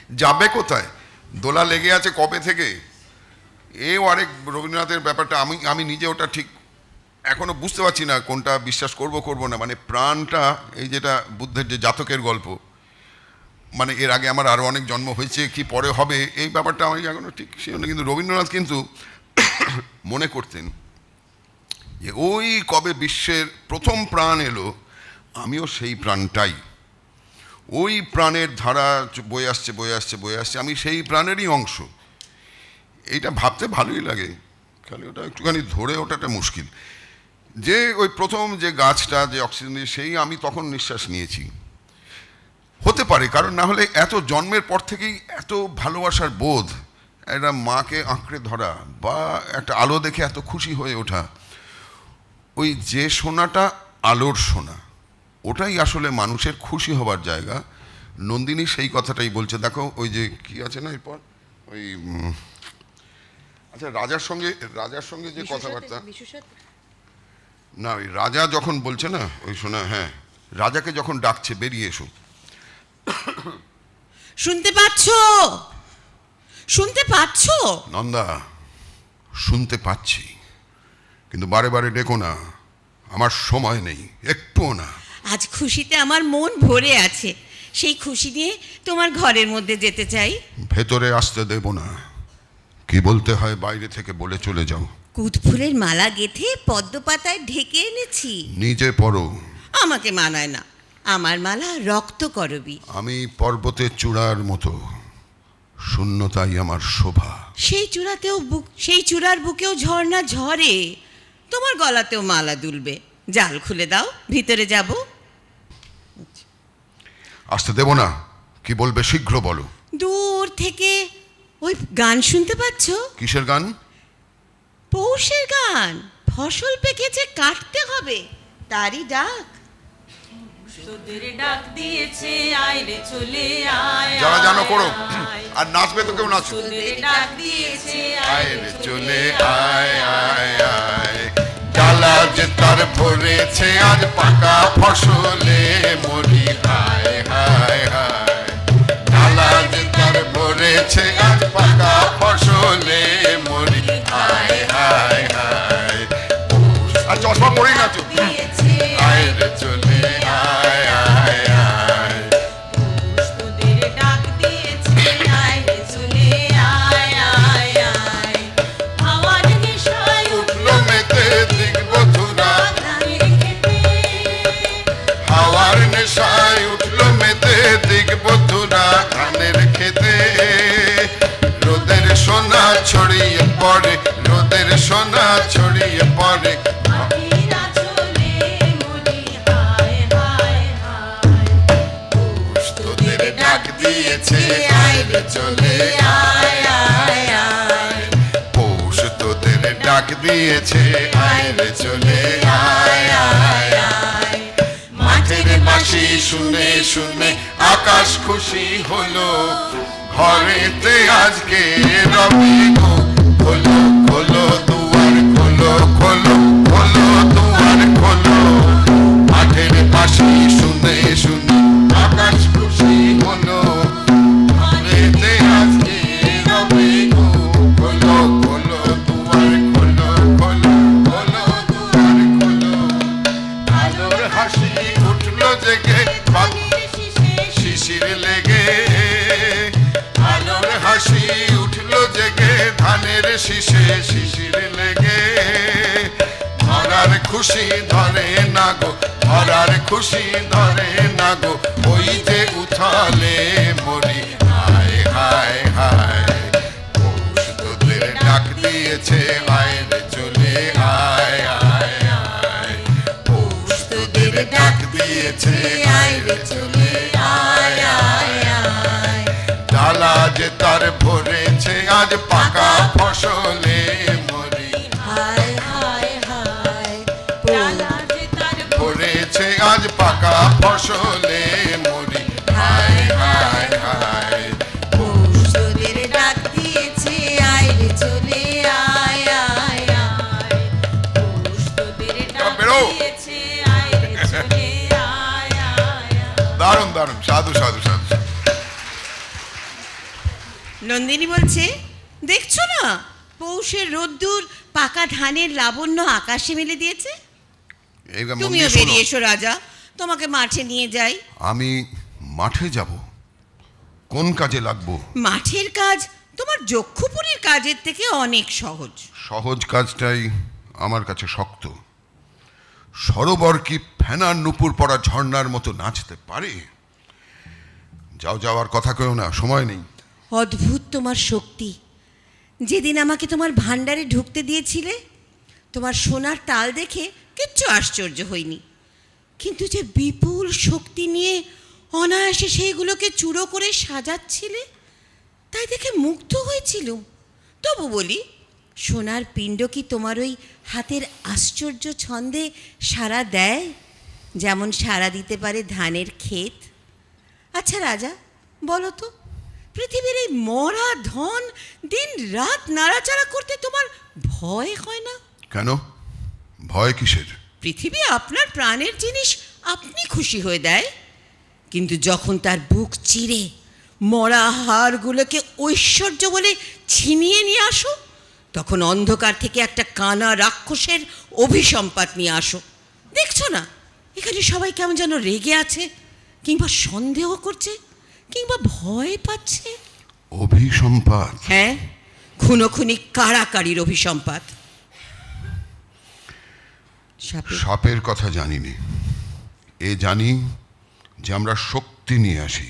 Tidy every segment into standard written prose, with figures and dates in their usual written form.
যাবে কোথায়? দোলা লেগে আছে কবে থেকে। এও আরেক রবীন্দ্রনাথের ব্যাপারটা আমি নিজে ওটা ঠিক এখনো বুঝতে পারছি না কোনটা বিশ্বাস করব না। মানে প্রাণটা, এই যেটা বুদ্ধের যে জাতকের গল্প, মানে এর আগে আমার আরও অনেক জন্ম হয়েছে কি পরে হবে, এই ব্যাপারটা আমি এখনো ঠিক সেজন্য। কিন্তু রবীন্দ্রনাথ কিন্তু মনে করতেন যে ওই কবে বিশ্বের প্রথম প্রাণ এলো, আমিও সেই প্রাণটাই, ওই প্রাণের ধারা বয়ে আসছে, আমি সেই প্রাণেরই অংশ। এইটা ভাবতে ভালোই লাগে, খালি ওটা একটুখানি ধরে ওঠাটা মুশকিল। যে ওই প্রথম যে গাছটা যে অক্সিজেন দিয়ে, সেই আমি তখন নিঃশ্বাস নিয়েছি। হতে পারে, কারণ না হলে এত জন্মের পর থেকেই এত ভালোবাসার বোধ, একটা মাকে আঁকড়ে ধরা বা একটা আলো দেখে এত খুশি হয়ে ওঠা, ওই যে সোনাটা আলোর সোনা, ওটাই আসলে মানুষের খুশি হবার জায়গা। নন্দিনী সেই কথাটাই বলছে। দেখো ওই যে কি আছে না এরপর, ওই আচ্ছা রাজার সঙ্গে যে কথাবার্তা, না ওই রাজা যখন বলছে না ওই শোনা, হ্যাঁ, রাজাকে যখন ডাকছে বেরিয়ে এসো, শুনতে পাচ্ছ নন্দা? শুনতে পাচ্ছি, কিন্তু বারে বারে ডেকো না, আমার সময় নেই, একটুও না। আজ খুশিতে আমার মন ভরে আছে, সেই খুশি নিয়ে তোমার ঘরের মধ্যে যেতে চাই। ভেতরে আসতে দেব না, কি বলতে হয় বাইরে থেকে বলে চলে যাও। কুদ ফুলের মালা গেঁথে পদ্ম পাতায় ঢেকে এনেছি। নিজে পড়ো। আমাকে মানায় না, আমার মালা রক্ত করবি। আমি পর্বতের চূড়ার মতো, শূন্যতাই আমার শোভা। সেই চূড়ার বুকেও ঝর্ণা ঝরে, তোমার গলাতেও মালা দুলবে। জাল খুলে দাও, ভিতরে যাব। আসতে দেব না, কি বলবে শীঘ্র বলো। দূর থেকে ওই গান শুনতে পাচ্ছ? কিসের গান? পৌষের গান। ফসল পেকেছে, কাটতে হবে, তারই ডাক। তোদের ডাক দিয়েছে, আয় রে চলে আয়। যারা জানো করো, আর নাচবে তো কেউ নাচো। তোদের ডাক দিয়েছে, আয় রে চলে আয় আয় আয়, ডালা যে তার ভরেছে আজ পাকা ফসলে মরি হায় হায় হায়। ডালা যে তার ভরেছে আজ পাকা ফসলে মরি হায় হায় হায়। আর চশমা পরেই নাচো। আয় রে চলে আয় আয় আয়, তোদের ডাক দিয়েছে, আয় রে চলে আয় আয় আয়। হাওয়ার নেশায় উঠলো মেতে দিক বধুরা, ধানের খেতে, হাওয়ার নেশায় উঠলো মেতে দিক বধুরা ধানের খেতে। রোদের সোনা ছড়িয়ে পড়ে, রোদের সোনা ছড়িয়ে পড়ে। পাখির আঁচলে মরি হায় হায় হায়। তোদের ডাক দিয়েছে, আয় রে চলে আয় আয় আয়। পৌষ তোদের ডাক দিয়েছে, আয় রে চলে আয় আয় আয়। মাঠের বাঁশি শুনে শুনে আকাশ খুশি হলো, ঘরেতে আজকে রবি গো। খোলো খোলো দুয়ার খোলো, খোলো খোলো দুয়ার খোলো। মাঠের বাঁশি শুনে শুনে আকাশ খুশি হলো, ঘরেতে আজকে রবি গো। খোলো খোলো দুয়ার খোলো, খোলো খোলো দুয়ার খোলো। আলোর হাসি উঠলো জেগে শিশির লেগে, আলোর হাসি উঠলো জেগে ধানের শীষে শিশির লেগে। ধরার খুশি ধরে না গো, ধরার খুশি ধরে না গো, ওই যে উথালে মরি হায় হায় হায়। পৌষ তোদের ডাক দিয়েছে, আয় রে চলে আয় আয় আয়। পৌষ তোদের ডাক দিয়েছে, আয় রে চলে আয় আয় আয়। ডালা যে তার ভরেছে আজ পাকা ফসলে মরি হায় হায় হায়। ডালা যে তার ভরেছে আজ পাকা ফসলে মরি হায় হায় হায়। তোদের ডাক দিয়েছে, আয় রে চলে আয় আয় আয়। তোদের ডাক বেরো। দিয়েছে, আয় রে চলে আয় আয় আয়। দারুণ দারুণ, সাধু সাধু সাধু। নন্দিনী বলছে, দেখছো না পৌষের রোদ্দুর পাকা ধানের লাবণ্য আকাশে মেলে দিয়েছে। এইবার মন তুমিও দিয়ে শোনো। বেরিয়ে এসো রাজা, তোমাকে মাঠে নিয়ে যাই। আমি মাঠে যাব? কোন কাজে লাগবো? মাঠের কাজ তোমার যক্ষপুরীর কাজের থেকে অনেক সহজ। সহজ কাজটাই আমার কাছে শক্ত। সরোবর কি ফেনার নুপুর পড়া ঝর্ণার মতো নাচতে পারে? যাও, যাওয়ার কথা কেউ না, সময় নেই। অদ্ভুত তোমার শক্তি। যেদিন আমাকে তোমার ভাণ্ডারে ঢুকতে দিয়েছিলে, তোমার সোনার তাল দেখে কিচ্ছু আশ্চর্য হইনি, কিন্তু যে বিপুল শক্তি নিয়ে অনায়াসে সেইগুলোকে চূড়ো করে সাজাচ্ছিলে, তাই দেখে মুগ্ধ হয়েছিল। তবু বলি, সোনার পিণ্ড কি তোমার ওই হাতের আশ্চর্য ছন্দে সাড়া দেয়, যেমন সাড়া দিতে পারে ধানের ক্ষেত? আচ্ছা রাজা, বলো তো, পৃথিবীর এই মরা ধন দিন রাত নাড়াচাড়া করতে তোমার ভয় হয় না? কেন? ভয় কিসের? পৃথিবী আপনার প্রাণের জিনিস আপনি খুশি হয়ে দেয়, কিন্তু যখন তার বুক চিরে মরা হাড়গুলোকে ঐশ্বর্য বলে ছিনিয়ে নিয়ে আসো, তখন অন্ধকার থেকে একটা কানা রাক্ষসের অভিসম্পাত নিয়ে আসো। দেখছো না এখানে সবাই কেমন যেন রেগে আছে, কিংবা সন্দেহ করছে, কিংবা ভয় পাচ্ছে। অভিসম্পাত? হ্যাঁ, খুনোখুনি কাড়াকাড়ির অভিসম্পাত। সাপের কথা জানিনি, এ জানি যে আমরা শক্তি নিয়ে আসি।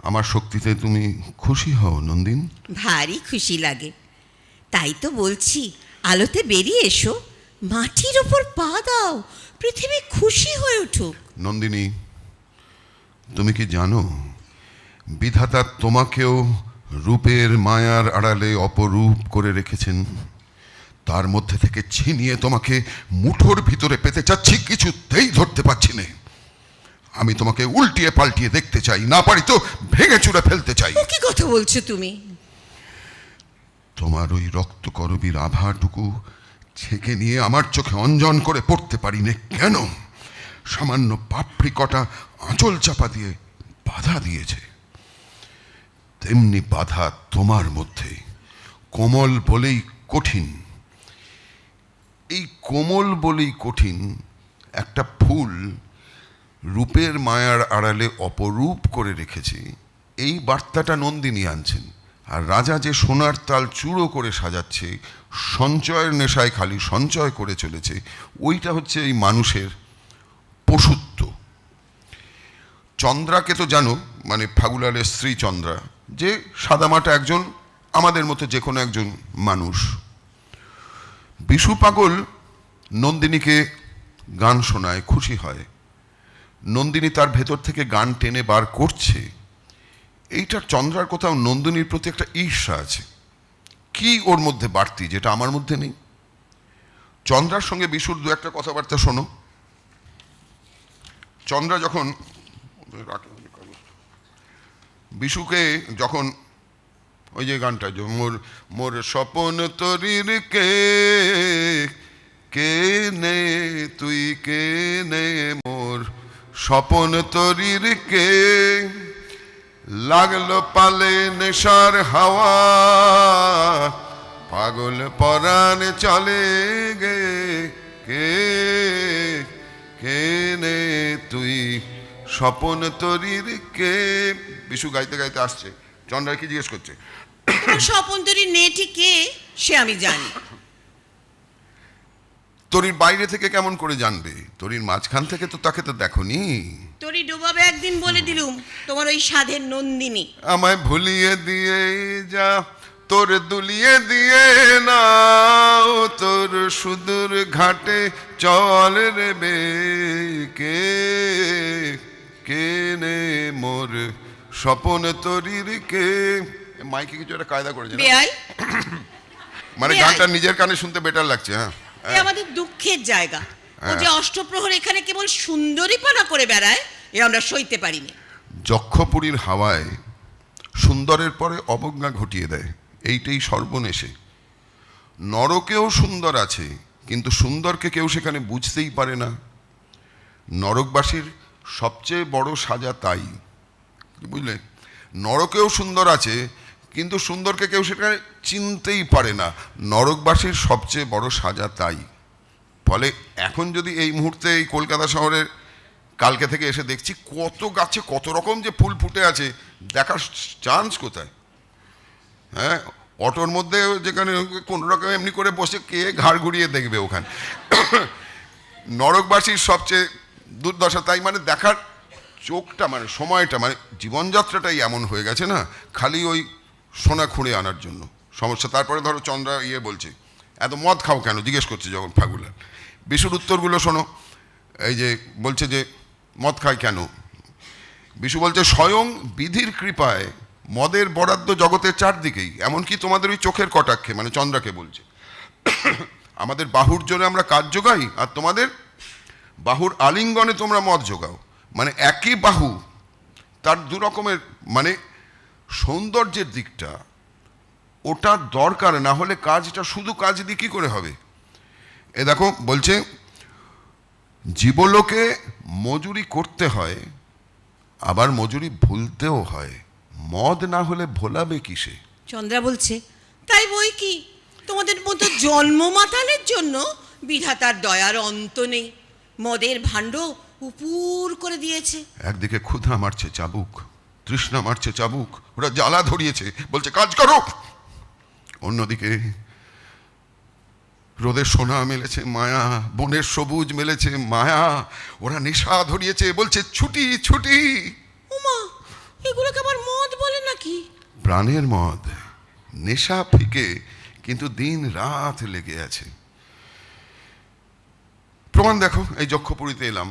আমার শক্তিতে তুমি খুশি হও নন্দিন? ভারী খুশি লাগে, তাই তো বলছি, আলোতে বেরিয়ে এসো, মাটির ওপর পা দাও, পৃথিবী খুশি হয়ে উঠুক। নন্দিনী, তুমি কি জানো বিধাতা তোমাকেও রূপের মায়ার আড়ালে অপরূপ করে রেখেছেন? তার মধ্যে থেকে ছিনিয়ে তোমাকে মুঠোর ভিতরে পেতে চাচ্ছি, কিছুতেই ধরতে পারছি না। আমি তোমাকে উল্টিয়ে পাল্টিয়ে দেখতে চাই, না পারি তো ভেঙে চুরে ফেলতে চাই। ও কি কথা বলছো তুমি? তোমার ওই রক্তকরবীর আভাটুকু ছেঁকে নিয়ে আমার চোখে অঞ্জন করে পড়তে পারি না কেন? সামান্য পাপড়ি কটা আঁচল চাপা দিয়ে বাধা দিয়েছে। তেমনি বাধা তোমার মধ্যে, কোমল বলেই কঠিন। এই কোমল বলেই কঠিন একটা ফুল রূপের মায়ার আড়ালে অপরূপ করে রেখেছে, এই বার্তাটা নন্দিনী আনছেন। আর রাজা যে সোনার তাল চূড়ো করে সাজাচ্ছে, সঞ্চয়ের নেশায় খালি সঞ্চয় করে চলেছে, ওইটা হচ্ছে এই মানুষের পশুত্ব। চন্দ্রাকে তো জানো, মানে ফাগুলালের স্ত্রী চন্দ্রা, যে সাদামাটা একজন আমাদের মতো যে কোনো একজন মানুষ। বিশু পাগল নন্দিনীকে গান শোনায়, খুশি হয়। নন্দিনী তার ভেতর থেকে গান টেনে বার করছে। এইটা চন্দ্রার কোথাও নন্দিনীর প্রতি একটা ঈর্ষা আছে। কি ওর মধ্যে বাড়তি যেটা আমার মধ্যে নেই? চন্দ্রার সঙ্গে বিশুর দু একটা কথাবার্তা শোনো। চন্দ্রা যখন বিশুকে যখন ওই যে গানটা, মোর মোর স্বপন তরির কে কে নে তুই কে নে, মোর স্বপন তরির কে, লাগলো পালে নেশার হাওয়া, পাগল পরাণ চলে গে, কে কে নে তুই স্বপন তরির কে। বিশু গাইতে গাইতে আসছে, চন্দ্রা কি জিজ্ঞেস করছে? স্বপন্তরী নেটি কে সে আমি জানি। তরির বাইরে থেকে কেমন করে জানবে? তরির মাঝখান থেকে তো তাকে তো দেখোনি। তোরই ডুবাবে একদিন বলে দিলুম, তোমার ওই সাধের নন্দিনী। আমায় ভুলিয়ে দিয়ে যা, তোর দুলিয়ে দিয়ে না, তোর সুদূর ঘাটে চল রে বে, কে কে নে মোর স্বপন তরির কে। মাইকে কিছু একটা কায়দা করেছে না? বেয়াই, মানে বেয়াই। গানটা নিজের কানে শুনতে বেটার লাগছে। হ্যাঁ, এ আমাদের দুঃখের জায়গা। ও যে অষ্টপ্রহর এখানে কেবল সুন্দরীপনা করে বেড়ায়, এ আমরা সইতে পারিনি। যক্ষপুরীর হাওয়ায় সুন্দরের পরে অবজ্ঞা ঘটিয়ে দেয়, এইটাই সর্বনেশে। নরকেও সুন্দর আছে, কিন্তু সুন্দরকে কেউ সেখানে বুঝতেই পারে না। নরকবাসীর সবচেয়ে বড় সাজা তাই, বুঝলে? নরকেও সুন্দর আছে, কিন্তু সুন্দরকে কেউ সেটা চিনতেই পারে না। নরকবাসীর সবচেয়ে বড় সাজা তাই। ফলে এখন যদি এই মুহূর্তে এই কলকাতা শহরের কালকে থেকে এসে দেখছি কত গাছে কত রকম যে ফুল ফুটে আছে, দেখার চান্স কোথায়? হ্যাঁ, অটোর মধ্যে যেখানে কোনো রকম এমনি করে বসে কে ঘাড় ঘুরিয়ে দেখবে ওখানে। নরকবাসীর সবচেয়ে দুর্দশা তাই, মানে দেখার চোখটা, মানে সময়টা, মানে জীবনযাত্রাটাই এমন হয়ে গেছে না, খালি ওই সোনা খুঁড়ে আনার জন্য সমস্যা। তারপরে ধরো চন্দ্রা বলছে এত মদ খাও কেন, জিজ্ঞেস করছে যখন ফাগুলার। বিশুর উত্তরগুলো শোনো। এই যে বলছে যে মদ খায় কেন, বিশু বলছে স্বয়ং বিধির কৃপায় মদের বরাদ্দ জগতের চারদিকেই, এমনকি তোমাদের ওই চোখের কটাক্ষে, মানে চন্দ্রাকে বলছে। আমাদের বাহুর জোরে আমরা কাজ যোগাই, আর তোমাদের বাহুর আলিঙ্গনে তোমরা মদ যোগাও। মানে একই বাহু, তার দু রকমের, মানে সৌন্দর্যের দিকটা ওটা দরকার, না হলে কাজটা শুধু কাজ দিয়ে কী করে হবে? এ দেখো বলছে জীবলোকে মজুরি করতে হয়, আবার মজুরি ভুলতেও হয়, মদ না হলে ভোলাবে কিসে? চন্দ্রা বলছে তাই বই কি, তোমাদের মতো জন্ম মাতালের জন্য বিধাতার দয়ার অন্ত নেই, মদের ভাণ্ড উপুর করে দিয়েছে। একদিকে ক্ষুধা মারছে চাবুক, তৃষ্ণা মারছে চাবুক, ওরা জ্বালা ধরিয়েছে, বলছে কাজ করো। অন্যদিকে রোদের সোনা মেলেছে মায়া, বনের সবুজ মেলেছে মায়া, ওরা নেশা ধরিয়েছে, বলছে ছুটি ছুটি। উমা, এগুলোকে আবার মদ বলে নাকি? প্রাণের মদ, নেশা ফিকে কিন্তু দিন রাত লেগে আছে। প্রমাণ দেখো, এই যক্ষপুরীতে এলাম,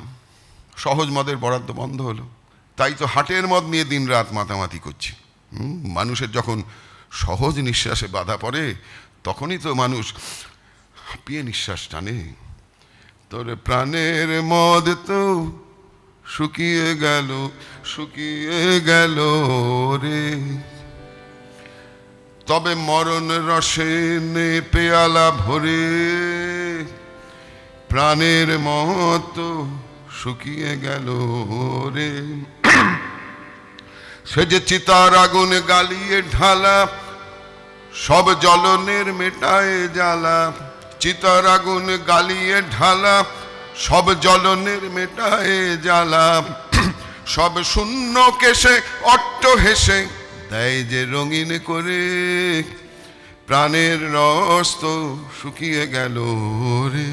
সহজ মদের বরাদ্দ বন্ধ হলো, তাই তো হাটের মদ নিয়ে দিন রাত মাতামাতি করছি। মানুষের যখন সহজ নিঃশ্বাসে বাধা পড়ে, তখনই তো মানুষ হাঁপিয়ে নিঃশ্বাস টানে। তোর প্রাণের মদ তো শুকিয়ে গেল, শুকিয়ে গেল রে, তবে মরণ রসে নে পেয়ালা ভরে, প্রাণের মত শুকিয়ে গেল রে। সে যে চিতার আগুন গালিয়ে ঢালা, সব জ্বলনের মেটায় জ্বালা, চিতার আগুন গালিয়ে ঢালা, সব জ্বলনের মেটায় জ্বালা, সব শূন্য কেশে অট্ট হেসে দেয় যে রঙিন করে, প্রাণের রস তো শুকিয়ে গেল রে।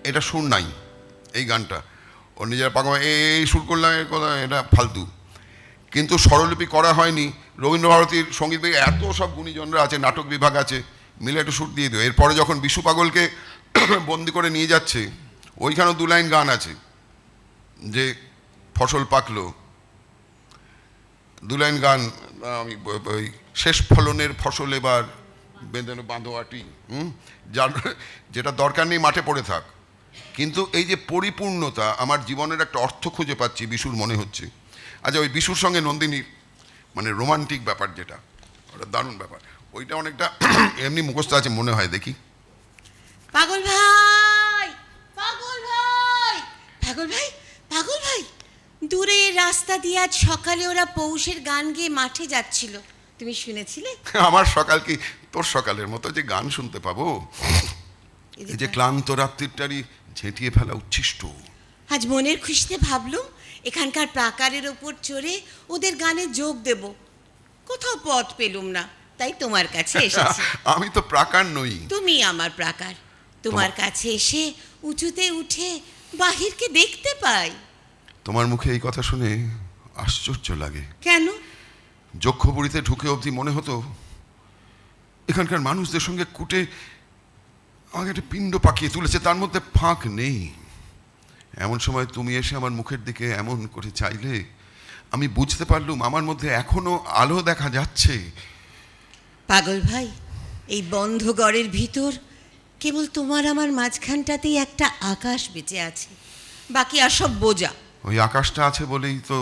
এটা সুর নাই এই গানটা, ও নিজের পাগমা এই সুর করলাম, এর কথা এটা ফালতু, কিন্তু স্বরলিপি করা হয়নি। রবীন্দ্রভারতীর সঙ্গীত বিভাগে এত সব গুণীজনরা আছে, নাটক বিভাগ আছে, মিলে একটু সুর দিয়ে দিও। এরপরে যখন বিশু পাগলকে বন্দি করে নিয়ে যাচ্ছে, ওইখানেও 2 লাইন গান আছে, যে ফসল পাকলো, 2 লাইন গান, আমি ওই শেষ ফলনের ফসল এবার বেঁধে বাঁধোয়াটি, যার যেটা দরকার নেই মাঠে পড়ে থাক। কিন্তু এই যে পরিপূর্ণতা, আমার জীবনের একটা অর্থ খুঁজে পাচ্ছি বিশুর মনে হচ্ছে। আচ্ছা, ওই বিশুর সঙ্গে নন্দিনীর মানে রোমান্টিক ব্যাপার, যেটা ওটা দারুণ ব্যাপার, ওইটা অনেকটা এমনি মুখস্থ আছে মনে হয়। দেখি, পাগল ভাই, পাগল ভাই, পাগল ভাই, পাগল ভাই, দূরে রাস্তা দিয়ে আজ সকালে ওরা পৌষের গান গেয়ে মাঠে যাচ্ছিল, তুমি শুনেছিলে? আমার সকাল কি তোর সকালের মতো যে গান শুনতে পাবো? এই যে ক্লান্ত রাত্রিটারই ঝেঁটিয়ে ফেলা উচ্ছিষ্ট। আজ মনের খুশিতে ভাবলুম এখানকার প্রাকারের ওপর চড়ে ওদের গানে যোগ দেব, কোথাও পথ পেলুম না, তাই তোমার কাছে এসেছি। আমি তো প্রাকার নই। তুমি আমার প্রাকার, তোমার কাছে এসে উঁচুতে উঠে বাহিরকে দেখতে পাই। তোমার মুখে এই কথা শুনে আশ্চর্য লাগে। কেন? যক্ষপুরীতে ঢুকে অবধি মনে হতো এখানকার মানুষদের সঙ্গে কুটে আমাকে একটা পিণ্ড পাকিয়ে তুলেছে, তার মধ্যে ফাঁক নেই। এমন সময় তুমি এসে আমার মুখের দিকে এমন করে চাইলে, আমি বুঝতে পারলুম আমার মধ্যে এখনো আলো দেখা যাচ্ছে। পাগল ভাই, এই বন্ধ গড়ের ভিতর কেবল তোমার আমার মাঝখানটাতেই একটা আকাশ বেঁচে আছে, বাকি আর সব বোঝা। ওই আকাশটা আছে বলেই তো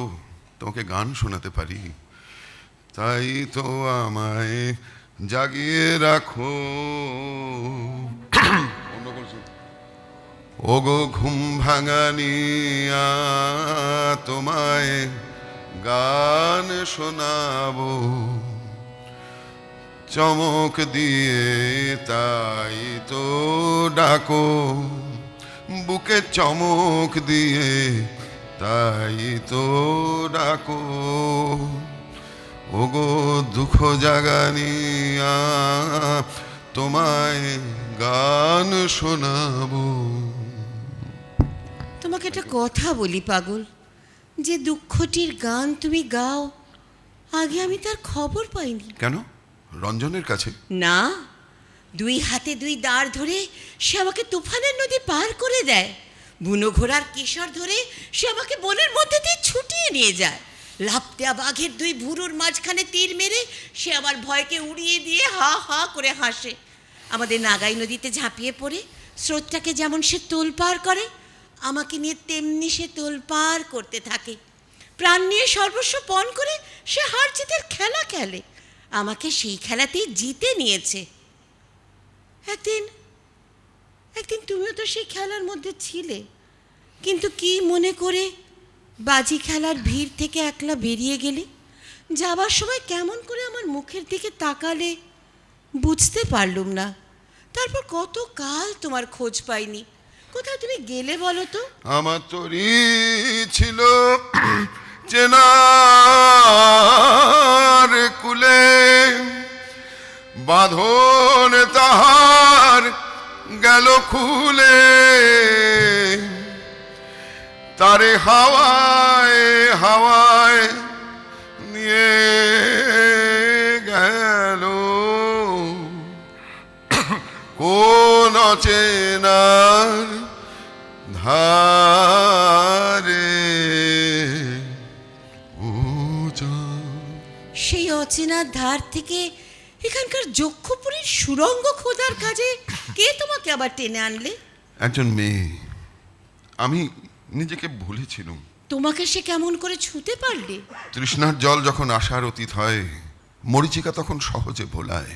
তোমাকে গান শোনাতে পারি। তাই তো আমায় জাগিয়ে রাখো, ওগো ঘুম ভাঙানিয়া, তোমায় গান শোনাবো চমক দিয়ে, তাই তো ডাকো বুকে চমক দিয়ে, তাই তো ডাকো ওগো দুঃখ জাগানিয়া, তোমায় গান শোনাবো। তোমাকে একটা কথা বলি পাগল, যে দুঃখটির গান তুমি গাও, আগে আমি তার খবর পাইনি। কেন? রঞ্জনের কাছে? না, দুই হাতে দুই দাঁড় ধরে সে আমাকে তুফানের নদী পার করে দেয়, বুনো ঘোড়ার কেশর ধরে সে আমাকে বনের মধ্যে দিয়ে ছুটিয়ে নিয়ে যায়, লাফ দেয়া বাঘের দুই ভুরুর মাঝখানে তীর মেরে সে আমার ভয়কে উড়িয়ে দিয়ে হা হা করে হাসে। আমাদের নাগাই নদীতে ঝাঁপিয়ে পড়ে স্রোতটাকে যেমন সে তোলপাড় করে, আমাকে নিয়ে তেমনি সে তোলপাড় করতে থাকে। প্রাণ নিয়ে সর্বস্ব পণ করে সে হার জিতের খেলা খেলে, আমাকে সেই খেলাতেই জিতে নিয়েছে। একদিন তুমিও তো সেই খেলার মধ্যে ছিলে, কিন্তু কি মনে করে বাজি খেলার ভিড় থেকে একলা বেরিয়ে গেলে, যাবার সময় কেমন করে আমার মুখের দিকে তাকালে বুঝতে পারলুম না। তারপর কত কাল তোমার খোঁজ পাইনি, কোথায় তুমি গেলে বলো তো? আমার তরি ছিল চেনার কুলে, বাঁধন তাহার গেল খুলে, তারে হাওয়ায় হাওয়ায় নিয়ে গেল কোন অচেনার ধারে। সেই অচেনার ধার থেকে এখানকার যক্ষপুরীর সুরঙ্গ খোদার কাজে কে তোমাকে আবার টেনে আনলে? একজন মেয়ে, আমি নিজেকে ভুলেছিলাম। তোমাকে সে কেমন করে ছুঁতে পারলে? তৃষ্ণার জল যখন আশার অতীত হয়, মরীচিকা তখন সহজে ভোলায়।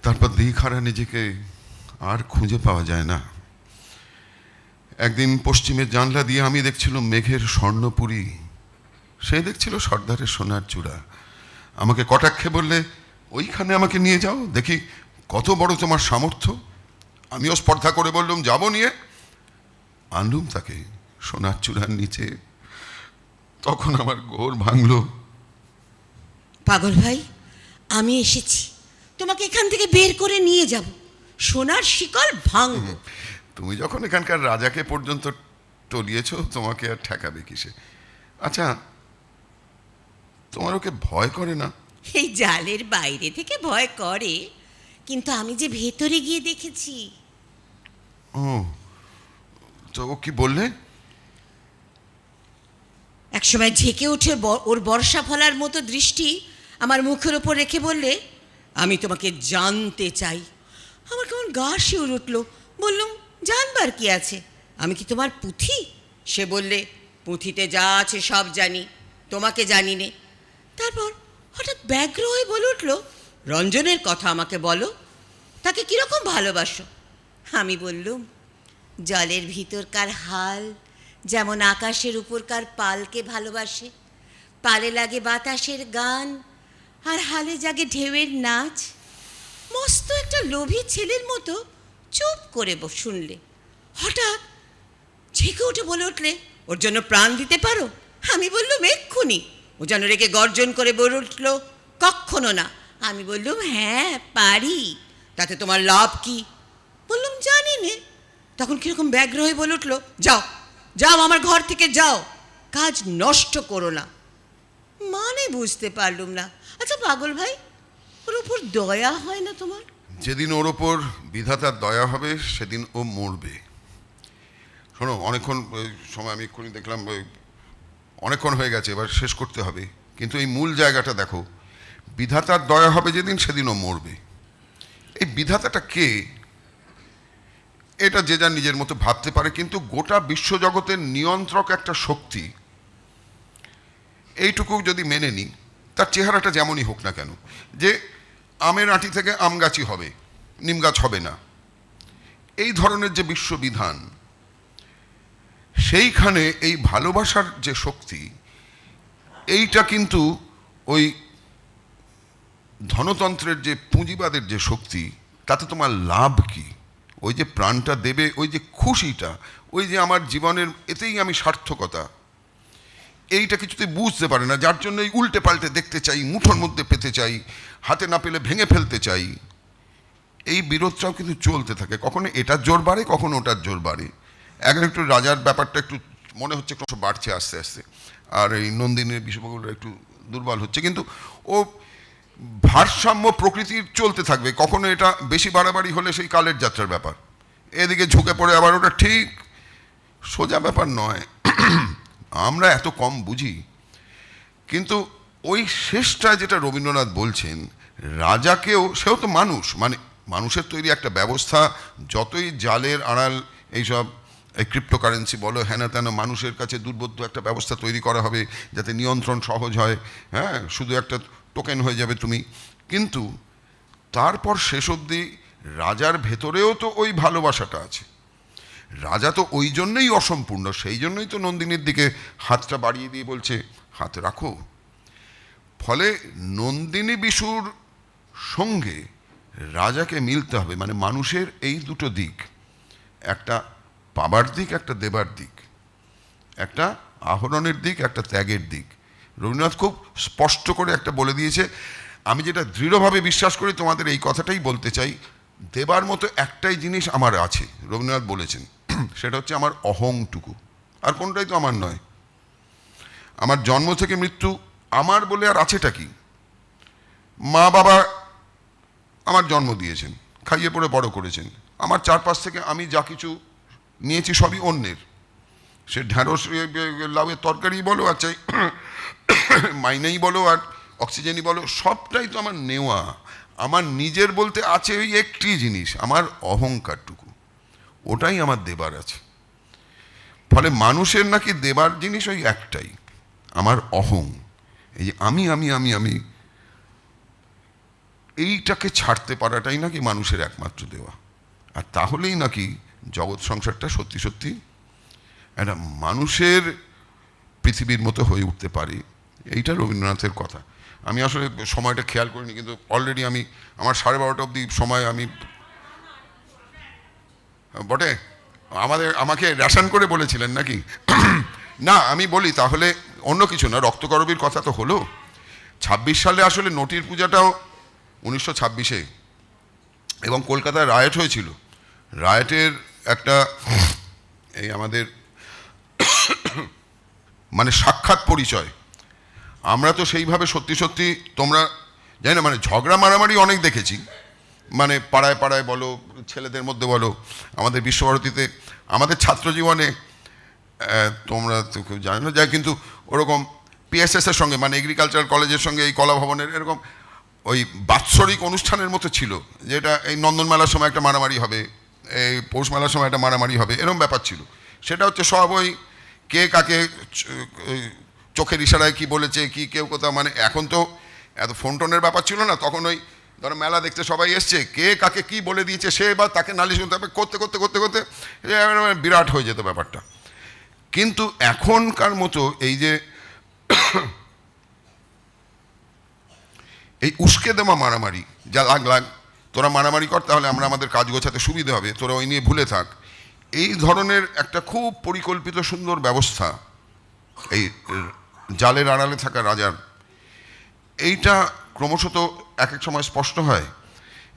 তারপর দিখারা নিজেকে আর খুঁজে পাওয়া যায় না। একদিন পশ্চিমের জানলা দিয়ে আমি দেখছিলাম মেঘের স্বর্ণপুরী, সে দেখছিল সর্দারের সোনার চূড়া। আমাকে কটাক্ষে বললে, ওইখানে আমাকে নিয়ে যাও, দেখি কত বড় তোমার সামর্থ্য। আমিও স্পর্ধা করে বললাম যাব নিয়ে। আনলুম তাকে সোনার চূড়ার নিচে। তখন আমার ঘোর ভাঙল। পাগল ভাই, আমি এসেছি, তোমাকে এখান থেকে বের করে নিয়ে যাব, সোনার শিকল ভাঙব। তুমি যখন এখানকার রাজাকে পর্যন্ত টলিয়েছ, তোমাকে আর ঠেকাবে কিসে? আচ্ছা, তোমার ওকে ভয় করে না? এই জালের বাইরে থেকে ভয় করে, কিন্তু আমি যে ভেতরে গিয়ে দেখেছি। ও, তো ও কি বললে? একসময় ঝেঁকে উঠে ওর বর্ষা ফলার মতো দৃষ্টি আমার মুখের ওপর রেখে বললে, আমি তোমাকে জানতে চাই। আমার কেমন গা শিউরে উঠল। বললাম, জানবার কি আছে, আমি কি তোমার পুঁথি? সে বললে, পুঁথিতে যা আছে সব জানি, তোমাকে জানি নে। তারপর হঠাৎ ব্যগ্র হয়ে বলে উঠল, রঞ্জনের কথা আমাকে বলো, তাকে কীরকম ভালোবাসো? আমি বললুম, জলের ভিতরকার হাল যেমন আকাশের উপরকার পালকে ভালোবাসে, পালে লাগে বাতাসের গান আর হালে জাগে ঢেউয়ের নাচ। মস্ত একটা লোভী ছেলের মতো চুপ করে শুনলে। হঠাৎ ঝেঁকে উঠে বলে উঠলে, ওর জন্য প্রাণ দিতে পারো? আমি বললুম, এক্ষুনি। ও যেন রেগে গর্জন করে বলে উঠল, কক্ষনো না। আমি বললুম, হ্যাঁ পারি, তাতে তোমার লাভ কি? বললুম, জানি নে। তখন কীরকম ব্যগ্র হয়ে বলে উঠল, যাও যাও, আমার ঘর থেকে যাও, কাজ নষ্ট করো না। মানে বুঝতে পারলুম না। আচ্ছা পাগল ভাই, ওর উপর দয়া হয় না তোমার? যেদিন ওর ওপর বিধাতার দয়া হবে, সেদিন ও মরবে। শোনো, অনেকক্ষণ সময় আমি এক্ষুনি দেখলাম, অনেকক্ষণ হয়ে গেছে, এবার শেষ করতে হবে। কিন্তু এই মূল জায়গাটা দেখো, বিধাতার দয়া হবে যেদিন, সেদিন ও মরবে। এই বিধাতাটা কে, এটা যে যার নিজের মতো ভাবতে পারে, কিন্তু গোটা বিশ্বজগতের নিয়ন্ত্রক একটা শক্তি। এইটুকু যদি মেনে নিই, তার চেহারাটা যেমনই হোক না কেন, যে আমের আঁটি থেকে আম গাছই হবে, নিম গাছ হবে না, এই ধরনের যে বিশ্ববিধান, সেইখানে এই ভালোবাসার যে শক্তি, এইটা কিন্তু ওই ধনতন্ত্রের যে পুঁজিবাদের যে শক্তি, তাতে তোমার লাভ কি? ওই যে প্রাণটা দেবে, ওই যে খুশিটা, ওই যে আমার জীবনের এতেই আমি সার্থকতা, এইটা কিছুতেই বুঝতে পারে না, যার জন্য এই উল্টে পাল্টে দেখতে চাই, মুঠোর মধ্যে পেতে চাই, হাতে না পেলে ভেঙে ফেলতে চাই। এই বিরোধটাও কিন্তু চলতে থাকে, কখনো এটার জোর বাড়ে, কখনো ওটার জোর বাড়ে। এখন একটু রাজার ব্যাপারটা একটু মনে হচ্ছে একটু বাড়ছে আস্তে আস্তে, আর এই নন্দিনীর বিষয়গুলো একটু দুর্বল হচ্ছে, কিন্তু ও ভারসাম্য প্রকৃতির চলতে থাকবে। কখনো এটা বেশি বাড়াবাড়ি হলে সেই কালের যাত্রার ব্যাপার, এদিকে ঝুঁকে পড়ে আবার ওটা ঠিক সোজা ব্যাপার নয়। আমরা এত কম বুঝি, কিন্তু ওই শেষটা যেটা রবীন্দ্রনাথ বলছেন, রাজাকেও, সেও তো মানুষ, মানে মানুষের তৈরি একটা ব্যবস্থা, যতই জালের আড়াল এইসব এই ক্রিপ্টোকারেন্সি বলো, হ্যানা ত্যানা, মানুষের কাছে দুর্বোধ্য একটা ব্যবস্থা তৈরি করা হবে যাতে নিয়ন্ত্রণ সহজ হয়, হ্যাঁ, শুধু একটা টোকেন হয়ে যাবে তুমি। কিন্তু তারপর শেষ অবধি রাজার ভেতরেও তো ওই ভালোবাসাটা আছে। রাজা তো ওই জন্যই অসম্পূর্ণ, সেই জন্যই তো নন্দিনীর দিকে হাতটা বাড়িয়ে দিয়ে বলছে হাত রাখো। ফলে নন্দিনী বিশুর সঙ্গে রাজাকে মিলতে হবে, মানে মানুষের এই দুটো দিক, একটা পাবার দিক, একটা দেবার দিক, একটা আহরণের দিক, একটা ত্যাগের দিক। রবীন্দ্রনাথ খুব স্পষ্ট করে একটা বলে দিয়েছে। আমি যেটা দৃঢ়ভাবে বিশ্বাস করি, তোমাদের এই কথাটাই বলতে চাই, দেবার মতো একটাই জিনিস আমার আছে, রবীন্দ্রনাথ বলেছেন, সেটা হচ্ছে আমার অহংটুকু। আর কোনটাই তো আমার নয়। আমার জন্ম থেকে মৃত্যু আমার বলে আর আছেটা কি? মা বাবা আমার জন্ম দিয়েছেন, খাইয়ে পড়ে বড় করেছেন, আমার চারপাশ থেকে আমি যা কিছু নিয়েছি সবই অন্যের। সে ঢ্যাঁড়স লাউয়ের তরকারি বলো, আর চাই মাইনেই বলো, আর অক্সিজেনই বলো, সবটাই তো আমার নেওয়া। আমার নিজের বলতে আছে ওই একটি জিনিস, আমার অহংকারটুকু, ওটাই আমার দেবার আছে। ফলে মানুষের নাকি দেবার জিনিস ওই একটাই, আমার অহং। এই যে আমি আমি আমি আমি, এইটাকে ছাড়তে পারাটাই নাকি মানুষের একমাত্র দেওয়া। আর তাহলেই নাকি জগৎ সংসারটা সত্যি সত্যি একটা মানুষের পৃথিবীর মতো হয়ে উঠতে পারে। এইটা রবীন্দ্রনাথের কথা। আমি আসলে সময়টা খেয়াল করিনি, কিন্তু অলরেডি আমি আমার 12:30 অবধি সময়, আমি বটে আমাকে রেশন করে বলেছিলেন নাকি? না, আমি বলি তাহলে অন্য কিছু না, রক্তকরবীর কথা তো হলো। 26 সালে আসলে নটির পূজাটাও 1926-এ, এবং কলকাতায় রায়ট হয়েছিল। রায়টের একটা এই আমাদের মানে সাক্ষাৎ পরিচয়। আমরা তো সেইভাবে সত্যি সত্যি, তোমরা জানি না, মানে ঝগড়া মারামারি অনেক দেখেছি, মানে পাড়ায় পাড়ায় বলো, ছেলেদের মধ্যে বলো। আমাদের বিশ্বভারতীতে আমাদের ছাত্র জীবনে, তোমরা তো কেউ জানো না যায়, কিন্তু ওরকম পিএসএসের সঙ্গে, মানে এগ্রিকালচারাল কলেজের সঙ্গে এই কলা ভবনের এরকম ওই বাৎসরিক অনুষ্ঠানের মতো ছিল, যেটা এই নন্দন মেলার সময় একটা মারামারি হবে, এই পৌষ মেলার সময় একটা মারামারি হবে, এরকম ব্যাপার ছিল। সেটা হচ্ছে সব ওই কে কাকে চোখের ইশারায় কি বলেছে, কি কেউ কোথাও, মানে এখন তো এত ফোন টোনের ব্যাপার ছিল না, তখন ওই ধরো মেলা দেখতে সবাই এসছে, কে কাকে কি বলে দিয়েছে সে বা তাকে নালিশ করতে করতে করতে করতে বিরাট হয়ে যেত ব্যাপারটা। কিন্তু এখনকার মতো এই যে এই উস্কে দেওয়া মারামারি, যা লাগ তোরা মারামারি কর, তাহলে আমরা আমাদের কাজ গোছাতে সুবিধা হবে, তোরা ওই নিয়ে ভুলে থাক, এই ধরনের একটা খুব পরিকল্পিত সুন্দর ব্যবস্থা এই জালের আড়ালে থাকা রাজার, এইটা ক্রমশত এক এক সময় স্পষ্ট হয়।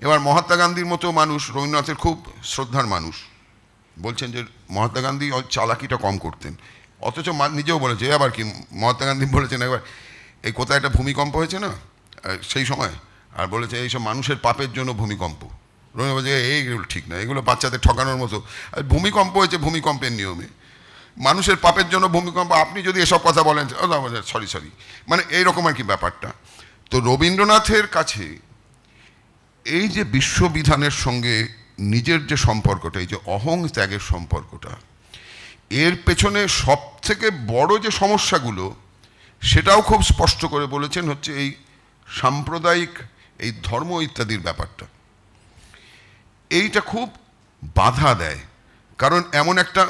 এবার মহাত্মা গান্ধীর মতো মানুষ, রবীন্দ্রনাথের খুব শ্রদ্ধার মানুষ, বলছেন যে মহাত্মা গান্ধী চালাকিটা কম করতেন, অথচ নিজেও বলেছে, আবার কি মহাত্মা গান্ধী বলেছেন একবার, এই কোথায় একটা ভূমিকম্প হয়েছে না সেই সময়, আর বলেছে এইসব মানুষের পাপের জন্য ভূমিকম্প। রবীন্দ্রনাথ বলছে এইগুলো ঠিক না, এগুলো বাচ্চাদের ঠকানোর মতো। আর ভূমিকম্প হয়েছে ভূমিকম্পের নিয়মে, মানুষের পাপের জন্য ভূমিকম্প, আপনি যদি এসব কথা বলেন, সরি, মানে এইরকম আর কি ব্যাপারটা। তো রবীন্দ্রনাথের কাছে এই যে বিশ্ববিধানের সঙ্গে নিজের যে সম্পর্কটা, এই যে অহং ত্যাগের সম্পর্কটা, এর পেছনে সব থেকে বড় যে সমস্যাগুলো, সেটাও খুব স্পষ্ট করে বলেছেন, হচ্ছে এই সাম্প্রদায়িক, এই ধর্ম ইত্যাদির ব্যাপারটা। এইটা খুব বাধা দেয়, কারণ এমন একটা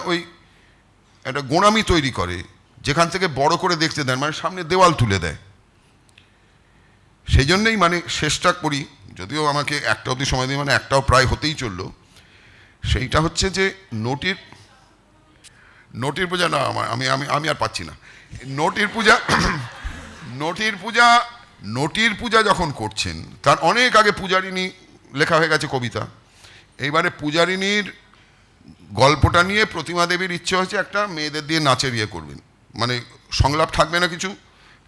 গোঁড়ামি তৈরি করে যেখান থেকে বড় করে দেখতে দেন, মানে সামনে দেওয়াল তুলে দেয়। সেই জন্যেই মানে শেষটা করি, যদিও আমাকে একটা অবধি সময় দিয়ে, মানে একটাও প্রায় হতেই চললো। সেইটা হচ্ছে যে নটির পূজা না, আমি আমি আমি আর পাচ্ছি না। নটির পূজা যখন করছেন, তার অনেক আগে পূজারিনী লেখা হয়ে গেছে কবিতা। এইবারে পূজারিনীর গল্পটা নিয়ে প্রতিমা দেবীর ইচ্ছে হচ্ছে একটা মেয়েদের দিয়ে নাচের ইয়ে করবেন, মানে সংলাপ থাকবে না কিছু,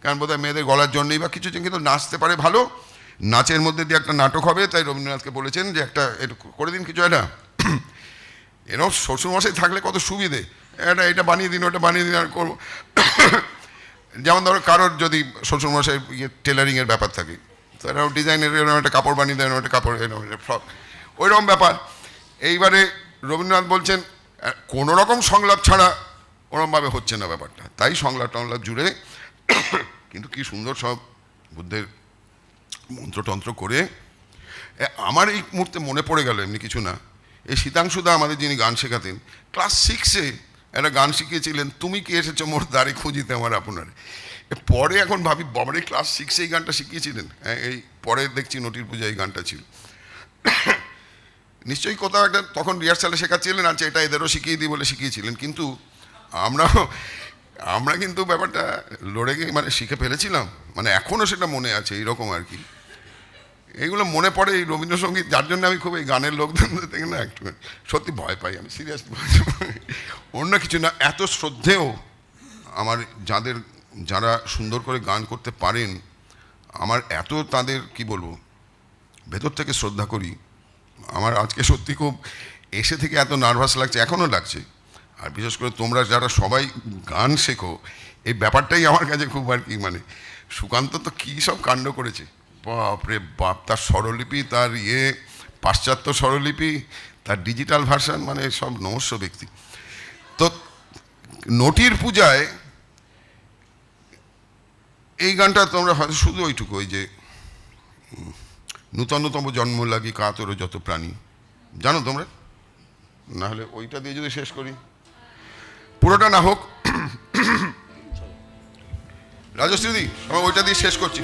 কারণ বোধহয় মেয়েদের গলার জন্যই বা কিছু, কিন্তু নাচতে পারে ভালো, নাচের মধ্যে দিয়ে একটা নাটক হবে। তাই রবীন্দ্রনাথকে বলেছেন যে একটা এটা করে দিন, কিছু একটা এরকম শ্বশুরমশাই থাকলে কত সুবিধে, এটা বানিয়ে দিন, ওটা বানিয়ে দিন, আর করবো। যেমন ধরো কারোর যদি শ্বশুরমশাই টেলারিংয়ের ব্যাপার থাকে, তো এরকম ডিজাইনের এরকম একটা কাপড় বানিয়ে দেন, একটা কাপড় এরকম ফ্রক, ওইরকম ব্যাপার। এইবারে রবীন্দ্রনাথ বলছেন কোনো রকম সংলাপ ছাড়া ওরকমভাবে হচ্ছে না ব্যাপারটা, তাই সংলাপ টংলাপ জুড়ে কিন্তু কি সুন্দর সব বুদ্ধের মন্ত্রতন্ত্র করে। আমার এই মুহূর্তে মনে পড়ে গেল, এমনি কিছু না, এই শীতাংশুদা আমাদের যিনি গান শেখাতেন, ক্লাস 6-এ একটা গান শিখিয়েছিলেন, তুমি কি এসেছো মোর দ্বারে খুঁজিতে আমার আপনার। পরে এখন ভাবি বাবারে ক্লাস 6-এ এই গানটা শিখিয়েছিলেন। এই পরে দেখছি নটির পূজা এই গানটা ছিল। নিশ্চয়ই কোথাও একটা তখন রিহার্সালে শেখাচ্ছিলেন, আচ্ছা এটা এদেরও শিখিয়ে দিই বলে শিখিয়েছিলেন, কিন্তু আমরা কিন্তু ব্যাপারটা লড়ে গিয়ে মানে শিখে ফেলেছিলাম, মানে এখনও সেটা মনে আছে এইরকম আর কি। এইগুলো মনে পড়ে এই রবীন্দ্রসঙ্গীত, যার জন্য আমি খুব এই গানের লোকদের থেকে না একটু সত্যি ভয় পাই, আমি সিরিয়াসলি অন্য কিছু না। এত শ্রদ্ধেয় আমার যারা সুন্দর করে গান করতে পারেন, আমার এত তাদের কি বলবো ভেতর থেকে শ্রদ্ধা করি। আমার আজকে সত্যি খুব এসে থেকে এত নার্ভাস লাগছে, এখনও লাগছে। আর বিশেষ করে তোমরা যারা সবাই গান শেখো, এই ব্যাপারটাই আমার কাছে খুব আর কি, মানে সুকান্ত তো কী সব কাণ্ড করেছে, বাপরে বাপ, তার স্বরলিপি, তার পাশ্চাত্য স্বরলিপি, তার ডিজিটাল ভার্সন, মানে সব নমস্য ব্যক্তি। তো নটির পূজায় এই গানটা তোমরা হয়তো শুধু ওইটুকু, ওই যে নূতনতম জন্ম লাগি কাতর যত প্রাণী, জানো তোমরা? না হলে ওইটা দিয়ে যদি শেষ করি, পুরোটা না হোক, রাজশ্রী আমরা ওইটা দিয়ে শেষ করছি।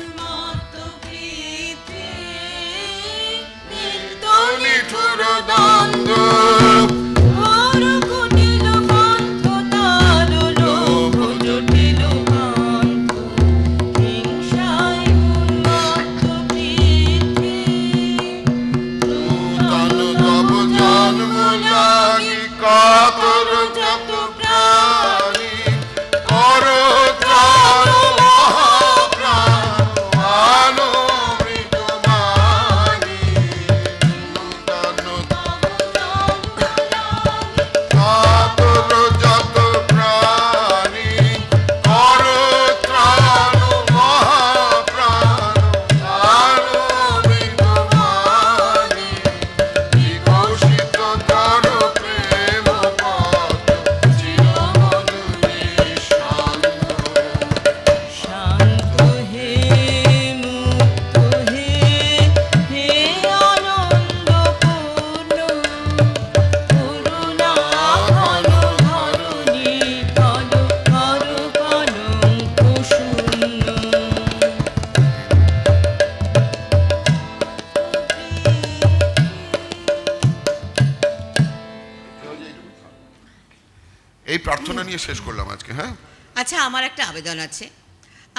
এই প্রার্থনা নিয়ে শেষ করলাম আজকে। হ্যাঁ, আচ্ছা, আমার একটা আবেদন আছে,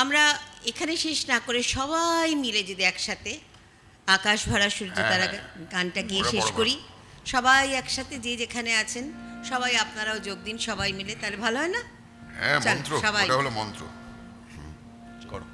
আমরা এখানে শেষ না করে সবাই মিলে যদি একসাথে আকাশ ভরা সূর্য তারা গানটা গিয়ে শেষ করি, সবাই একসাথে, যে যেখানে আছেন সবাই, আপনারাও যোগ দিন সবাই মিলে, তাহলে ভালো হয় না? হ্যাঁ, চল, মন্ত্র, সবাই। ওটা হলো মন্ত্র। করো।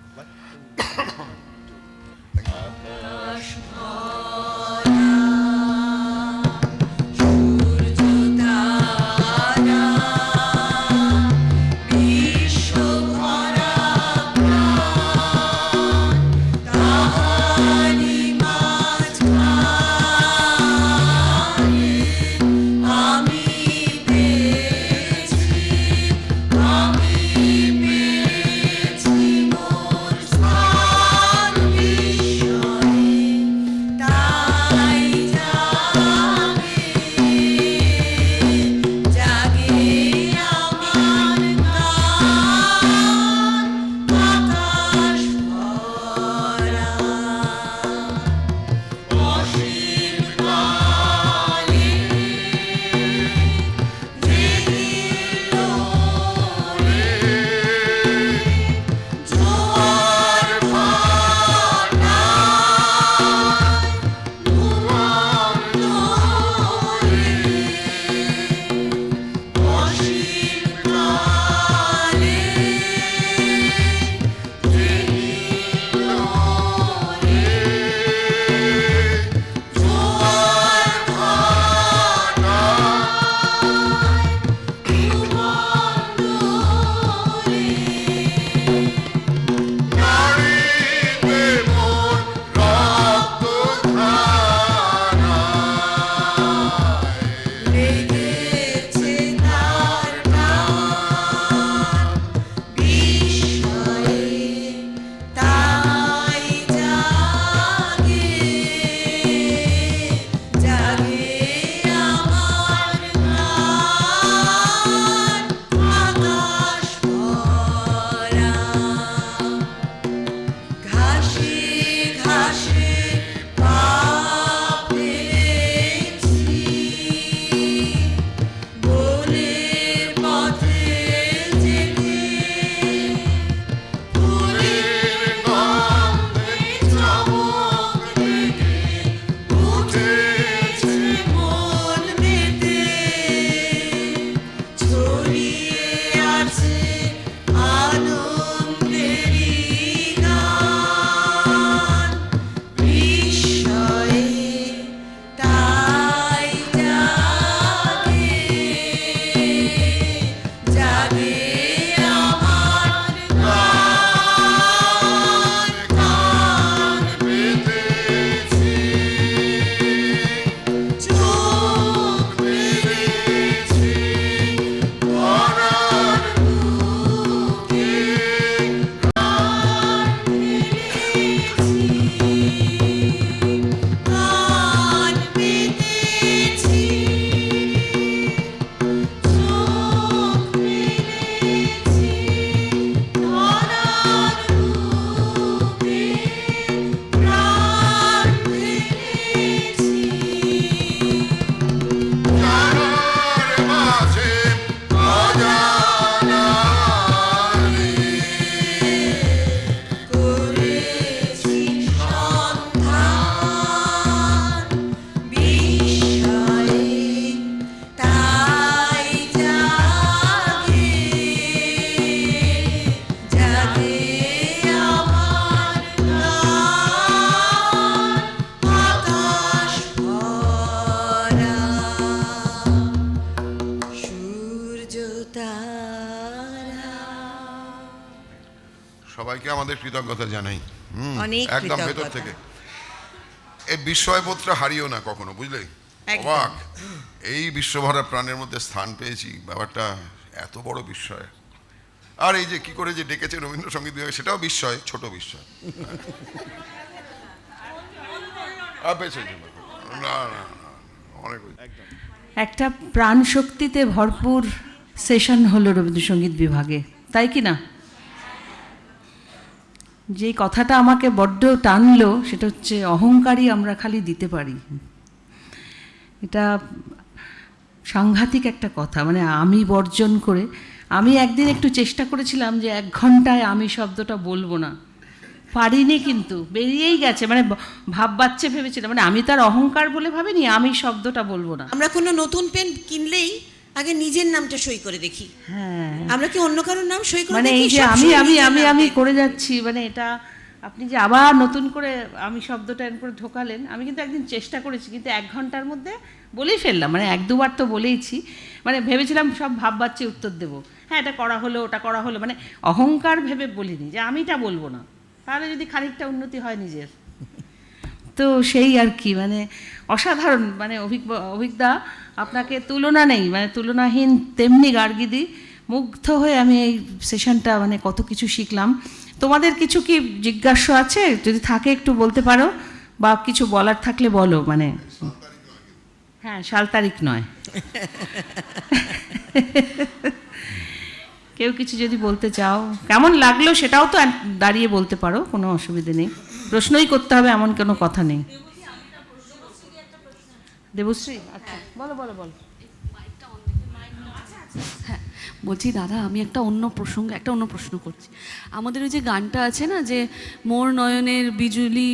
আছে আনন্দেরই গান, বিস্ময়ে তাই জাগে, জাগে আমার গান, গান পেতেছি, চোখ মেলেছি ধরার বুকে, গান পেতেছি, গান পেতেছি, চোখ মেলেছি ধরার বুকে, প্রাণ ফেলেছি। জানার মাঝে অজানারে করেছি সন্ধান, বিস্ময়ে তাই জাগে, জাগে আমার গান, আকাশ ভরা সূর্য তারা। সবাইকে আমাদের কৃতজ্ঞতা জানাই। অনেক একদম ভেতর কৃতজ্ঞতা। থেকে। এই বিস্ময়বোধটা হারিও না কখনো, বুঝলে? একদম। অবাক, এই বিশ্বভরা প্রাণের মধ্যে স্থান পেয়েছি, ব্যাপারটা এত বড় বিস্ময়। আর এই যে কি করে যে ডেকেছে রবীন্দ্রসঙ্গীত বিভাগ, সেটাও বিস্ময়, ছোট বিস্ময়। পেয়েছে না না না, অনেক একটা প্রাণ শক্তিতে ভরপুর সেশন হলো রবীন্দ্রসঙ্গীত বিভাগে, তাই কি না? যে কথাটা আমাকে বড্ড টানলো সেটা হচ্ছে অহংকারী আমরা খালি দিতে পারি। এটা সাংঘাতিক একটা কথা, মানে আমি বর্জন করে। আমি একদিন একটু চেষ্টা করেছিলাম যে 1 ঘন্টায় আমি শব্দটা বলবো না, পারিনি, কিন্তু বেরিয়েই গেছে। মানে ভাব বাচ্চা ভেবেছিলাম, মানে আমি তার অহংকার বলে ভাবিনি, আমি শব্দটা বলবো না। আমরা কোনো নতুন পেন কিনলেই আগে নিজের নামটা সই করে দেখি। হ্যাঁ, আমরা কি অন্য কারোর নাম সই করে মানে দেখি? এই যে আমি সবসময় আমি নিজের আমি নাম আমি দেখি। করে যাচ্ছি, মানে এটা আপনি যে আবার নতুন করে আমি শব্দটা এর করে ঢোকালেন। আমি কিন্তু একদিন চেষ্টা করেছি, কিন্তু 1 ঘন্টার মধ্যে বলেই ফেললাম। মানে 1-2 বার তো বলেইছি, মানে ভেবেছিলাম সব ভাব বাচ্চা উত্তর দেবো, হ্যাঁ এটা করা হলো ওটা করা হলো, মানে অহংকার ভেবে বলিনি যে আমিটা বলবো না, তাহলে যদি খানিকটা উন্নতি হয় নিজের। তো সেই আর কি, মানে অসাধারণ, মানে অভিজ্ঞতা আপনাকে তুলনা নেই, মানে তুলনাহীন। তেমনি গার্গিদি, মুগ্ধ হয়ে আমি এই সেশনটা মানে কত কিছু শিখলাম। তোমাদের কিছু কি জিজ্ঞাসা আছে? যদি থাকে একটু বলতে পারো, বা কিছু বলার থাকলে বলো। মানে হ্যাঁ, সাল তারিখ নয়। কেউ কিছু যদি বলতে চাও, কেমন লাগলো সেটাও তো দাঁড়িয়ে বলতে পারো, কোনো অসুবিধে নেই। প্রশ্নই করতে হবে এমন কোনো কথা নেই। দেবশ্রী, আচ্ছা বলো বলো বলো। হ্যাঁ, বলছি দাদা, আমি একটা অন্য প্রশ্ন করছি। আমাদের ওই যে গানটা আছে না, যে মোর নয়নের বিজুলি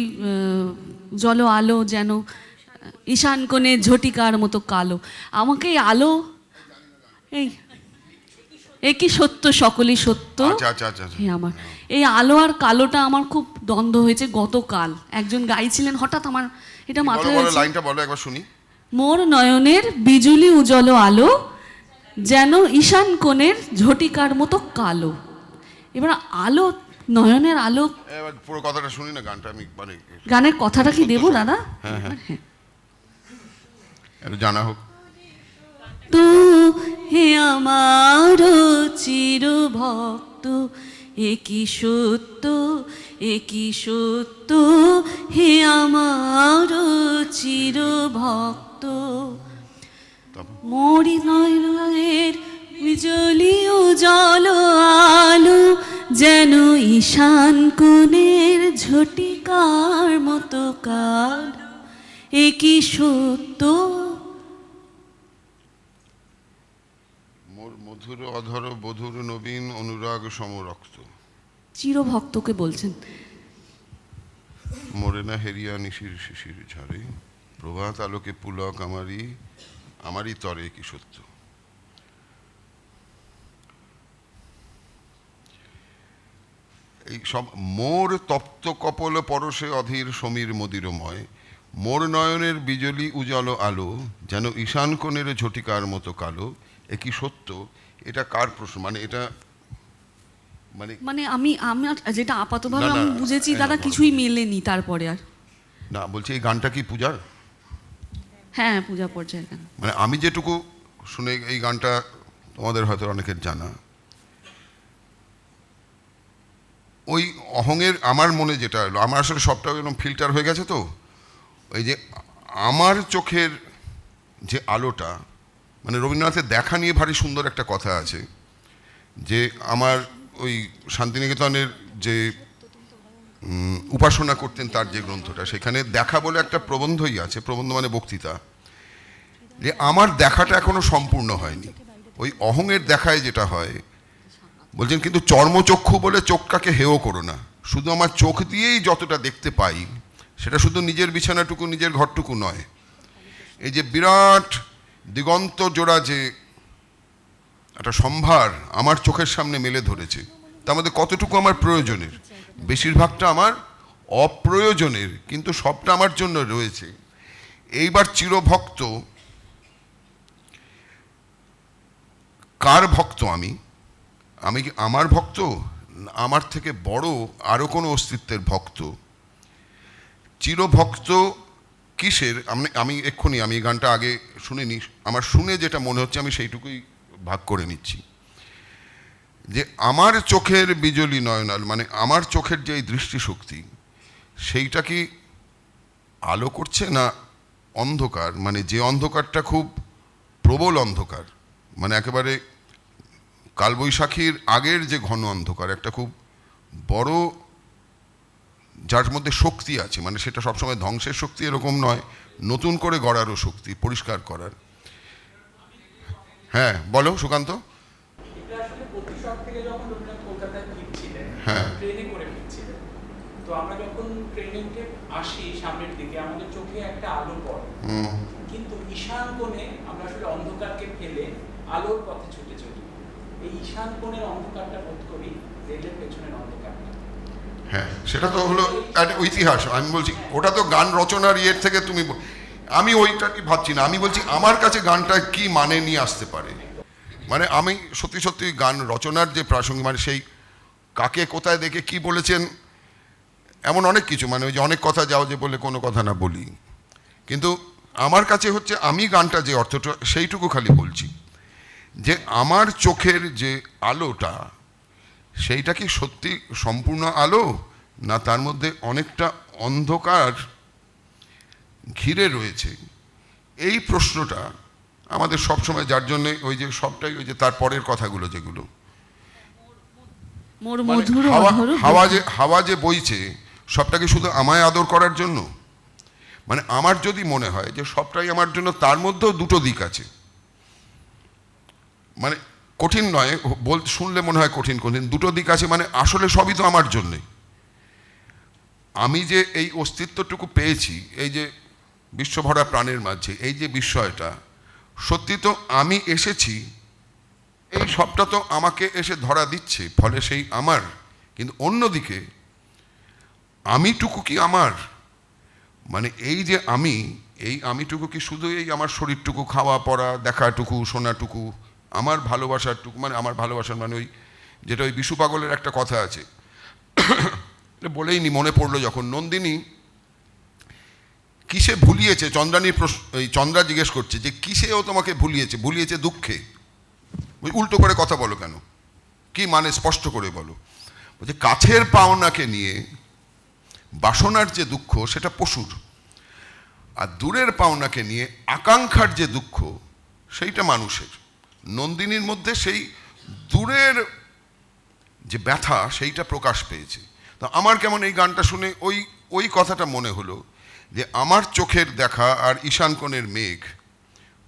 জল আলো যেন ঈশান কোণে ঝটিকার মতো কালো, আমাকে এই আলো, এই কি সত্য, সকলই সত্য। আচ্ছা আচ্ছা আচ্ছা আচ্ছা। হ্যাঁ, আমার এই আলো আর কালোটা আমার খুব দ্বন্দ্ব হয়েছে গতকাল। একজন গাইছিলেন, হঠাৎ আমার এটা মাথায় বলো হয়েছে, লাইনটা বলো একবার শুনি। মোর নয়নের বিজুলি উজ্জ্বল আলো যেন ঈশান কোণের ঝটিকার মতো কালো। এবার আলো, নয়নের আলো, এবার পুরো কথাটা শুনি না, গানটা আমি মানে গানের কথাটা কি দেবো দাদা? হ্যাঁ হ্যাঁ, একটু জানা হোক। তো হে আমার চির ভক্ত, একই সত্য, একই সত্য, হে আমার চির ভক্ত, মরি নয়নের বিজলি উজ্জ্বল আলো যেন ঈশান কোণের ঝটিকার মতো কালো, একই সত্য। মোর মধুর অধর বধুর নবীন অনুরাগ সমরক্ত, চিরভক্তকে বলছেন। মোরে না হেরিয়া নিশির শিশির ঝরে, প্রভাত আলোকে পুলক আমারই তরে কি সত্য। এই সব মোর তপ্ত কপল পরশে অধীর সমীর মদিরময়, মোর নয়নের বিজলি উজ্জ্বল আলো, যেন ঈশান কোণের ঝটিকার মতো কালো, এ কি সত্য? এটা কার প্রশ্ন? মানে এটা মানে মানে আমার যেটা আপাতভাবে না, না, আমি বুঝেছি না, দাদা বলো। কিছুই মেলেনি তারপরে আর। না, বলছি এই গানটা কি পূজার? হ্যাঁ, পূজা পর্যায়ের গান। মানে আমি যেটুকু শুনে, এই গানটা তোমাদের হয়তো অনেকের জানা, ওই অহংয়ের আমার মনে যেটা হলো, আমার আসলে সবটা এরকম ফিল্টার হয়ে গেছে, তো ওই যে আমার চোখের যে আলোটা, মানে রবীন্দ্রনাথের দেখা নিয়ে ভারী সুন্দর একটা কথা আছে, যে আমার ওই শান্তিনিকেতনের যে উপাসনা করতেন তার যে গ্রন্থটা, সেখানে দেখা বলে একটা প্রবন্ধই আছে, প্রবন্ধ মানে বক্তৃতা, যে আমার দেখাটা এখনো সম্পূর্ণ হয়নি। ওই অহংয়ের দেখায় যেটা হয়, বলছেন কিন্তু চর্মচক্ষু বলে চোখটাকে হেয় করো না, শুধু আমার চোখ দিয়েই যতটা দেখতে পাই, সেটা শুধু নিজের বিছানাটুকু, নিজের ঘরটুকু নয়, এই যে বিরাট দিগন্ত জোড়া যে একটা সম্ভার আমার চোখের সামনে মেলে ধরেছে, তার মধ্যে কতটুকু আমার প্রয়োজনের, বেশিরভাগটা আমার অপ্রয়োজনের, কিন্তু সবটা আমার জন্য রয়েছে। এইবার চিরভক্ত কার ভক্ত? আমি কি আমার ভক্ত, না আমার থেকে বড় আরো কোনো অস্তিত্বের ভক্ত? চিরভক্ত কিসের? আমি এক্ষুনি, আমি এই গানটা আগে শুনিনি, আমার শুনে যেটা মনে হচ্ছে আমি সেইটুকুই ভাগ করে নিচ্ছি, যে আমার চোখের বিজলি নয়নাল, মানে আমার চোখের যে এই দৃষ্টিশক্তি, সেইটা কি আলো করছে না অন্ধকার? মানে যে অন্ধকারটা খুব প্রবল অন্ধকার, মানে একেবারে কালবৈশাখীর আগের যে ঘন অন্ধকার, একটা খুব বড়, যার মধ্যে শক্তি আছে, মানে সেটা সবসময় ধ্বংসের শক্তি এরকম নয়, নতুন করে গড়ারও শক্তি, পরিষ্কার করার। হ্যাঁ বলো সুকান্ত। এটা আসলে প্রতিশোধ থেকে যখন রবীন্দ্রনাথ কলকাতায় ফিরছিলেন, হ্যাঁ। ট্রেনে করে ফিরছিলেন, তো আমরা যখন ট্রেনে উঠে আসি সামনের দিকে, আমাদের চোখে একটা আলো পড়ে, কিন্তু ঈশান কোণে আমরা আসলে অন্ধকারকে ফেলে আলোর পথে ছুটে চলি। এই ঈশান কোণের অন্ধকারটা বোধ করি রেলের পেছনের অন্ধকারটা। হ্যাঁ, সেটা তো হলো একটা ইতিহাস। আমি বলছি ওটা তো গান রচনার ইয়ের থেকে তুমি আমি ওইটা কি ভাবছি না, আমি বলছি আমার কাছে গানটা কি মানে নিয়ে আসতে পারে। মানে আমি সত্যি সত্যি গান রচনার যে প্রাসঙ্গিক, মানে সেই কাকে কোথায় দেখে কি বলেছেন, এমন অনেক কিছু, মানে ওই যে অনেক কথা যাও যে বলে কোনো কথা না বলি, কিন্তু আমার কাছে হচ্ছে আমি গানটা যে অর্থটা সেইটুকু খালি বলছি, যে আমার চোখের যে আলোটা, সেইটা কি সত্যি সম্পূর্ণ আলো, না তার মধ্যে অনেকটা অন্ধকার ঘিরে রয়েছে? এই প্রশ্নটা আমাদের সবসময়, যার জন্যে ওই যে সবটাই ওই যে তার পরের কথাগুলো যেগুলো, মোর মানে মধুর অধর হাওয়া যে বইছে, সবটা কি শুধু আমায় আদর করার জন্য? মানে আমার যদি মনে হয় যে সবটাই আমার জন্য, তার মধ্যেও দুটো দিক আছে। মানে কঠিন নয়, শুনলে মনে হয় কঠিন, দুটো দিক আছে, মানে আসলে সবই তো আমার জন্যে। আমি যে এই অস্তিত্বটুকু পেয়েছি, এই যে বিশ্বভরা প্রাণের মাঝে, এই যে বিস্ময়টা, সত্যি তো আমি এসেছি, এই সবটা তো আমাকে এসে ধরা দিচ্ছে, ফলে সেই আমার। কিন্তু অন্যদিকে আমিটুকু কি আমার? মানে এই যে এই আমিটুকু কি শুধু এই আমার শরীরটুকু, খাওয়া পড়া দেখাটুকু, শোনাটুকু, আমার ভালোবাসারটুকু? মানে আমার ভালোবাসার মানে ওই যেটা ওই বিশু পাগলের একটা কথা আছে, বলেই নি, মনে পড়লো যখন নন্দিনী কিসে ভুলিয়েছে, চন্দ্রানীর এই চন্দ্রা জিজ্ঞেস করছে যে কিসে ও তোমাকে ভুলিয়েছে দুঃখে। ওই উল্টো করে কথা বলো কেন, কি মানে স্পষ্ট করে বলো। বলছে কাছের পাওনাকে নিয়ে বাসনার যে দুঃখ সেটা পশুর, আর দূরের পাওনাকে নিয়ে আকাঙ্ক্ষার যে দুঃখ সেইটা মানুষের। নন্দিনীর মধ্যে সেই দূরের যে ব্যথা সেইটা প্রকাশ পেয়েছে। তো আমার কেমন এই গানটা শুনে ওই কথাটা মনে হলো, যে আমার চোখের দেখা আর ঈশান কোণের মেঘ,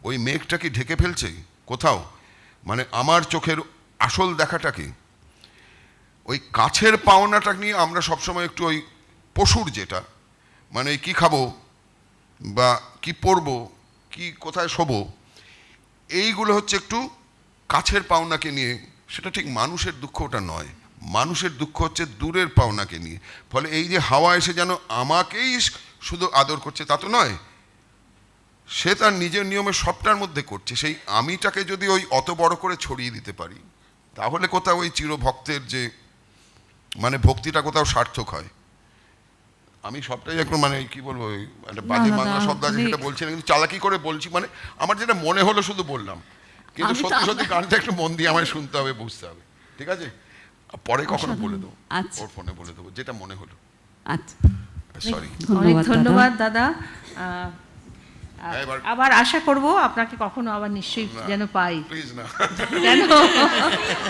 ওই মেঘটা কি ঢেকে ফেলছে কোথাও? মানে আমার চোখের আসল দেখাটাকে, ওই কাছের পাওনাটা নিয়ে আমরা সবসময় একটু ওই পশুর যেটা, মানে কি খাবো বা কি পরবো, কি কোথায় শোবো, এইগুলো হচ্ছে একটু কাছের পাওনাকে নিয়ে, সেটা ঠিক মানুষের দুঃখ ওটা নয়। মানুষের দুঃখ হচ্ছে দূরের পাওনাকে নিয়ে। ফলে এই যে হাওয়া এসে যেন আমাকেই শুধু আদর করছে তা তো নয়, সে তার নিজের নিয়মে সবটার মধ্যে করছে। সেই আমিটাকে যদি ওই অত বড় করে ছড়িয়ে দিতে পারি, তাহলে কোথাও ওই চিরভক্তের যে মানে ভক্তিটা কোথাও সার্থক হয়। আমি সবটাই এখন মানে কি বলবো, ওই একটা বাজে না, বাংলা না, শব্দ আছে আপনি- সেটা বলছি না, কিন্তু চালাকি করে বলছি, মানে আমার যেটা মনে হলো শুধু বললাম। কিন্তু আমি তো সত্যি সত্যি গানটা একটু মন দিয়ে আমায় শুনতে হবে, বুঝতে হবে, ঠিক আছে? পরে কখনো বলে দেবো, আচ্ছা। ওর ফোনে বলে দেবো যেটা মনে হলো। আচ্ছা, সরি। অনেক ধন্যবাদ দাদা। এবার- আবার আশা করব আপনাকে কখনো আবার নিশ্চয়ই যেন পাই, প্লিজ না, যেন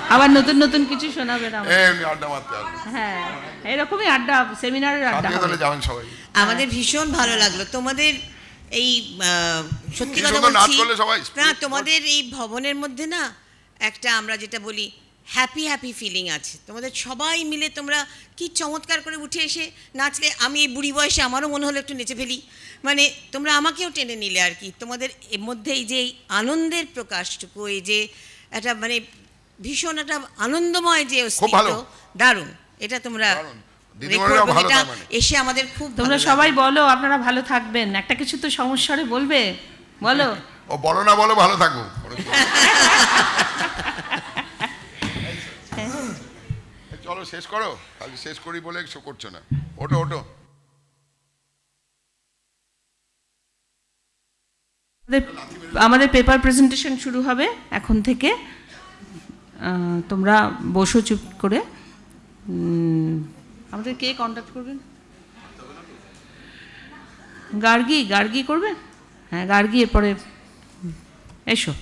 আবার নতুন নতুন কিছু শোনাবেন আমাদের। এমনি আড্ডা মারতে হবে। হ্যাঁ, এরকমই আড্ডা, সেমিনারের আড্ডা হবে। শান্তিনিকেতনে যাবেন সবাই। আমাদের ভীষণ ভালো লাগলো তোমাদের এই সত্যি কি কথা সুন্দর নাচ বলছি করলে সবাই। না, তোমাদের এই ভবনের মধ্যে না একটা আমরা যেটা বলি হ্যাপি হ্যাপি ফিলিং আছে। তোমাদের সবাই মিলে তোমরা কি চমৎকার করে উঠে এসে নাচলে। আমি এই বুড়ি বয়সে আমারও মনে হলো একটু নেচে ফেলি, মানে তোমরা আমাকেও টেনে নিলে আর কি। তোমাদের এর মধ্যে এই যে এই আনন্দের প্রকাশটুকু, এই যে একটা মানে ভীষণ একটা আনন্দময় যে ভালো। অস্তিত্ব, দারুণ। এটা তোমরা দারুণ। দিদিমণিরাও রেকর্ড, ভালো এটা তার মানে। এসে আমাদের খুব তোমরা ভালো সবাই লাগলো। বলো আপনারা ভালো থাকবেন, একটা কিছু তো সমস্যারে বলবে, বলো। ও বলো না বলো, ভালো থাকবো। চলো শেষ করো, খালি শেষ করি বলে শো করছো না। ওটো ওটো। আমাদের পেপার প্রেজেন্টেশন শুরু হবে এখন থেকে। তোমরা বসো চুপ করে। আমাদের কে কন্ট্যাক্ট করবেন? গার্গী, গার্গী করবেন? হ্যাঁ, গার্গী, এরপরে এসো।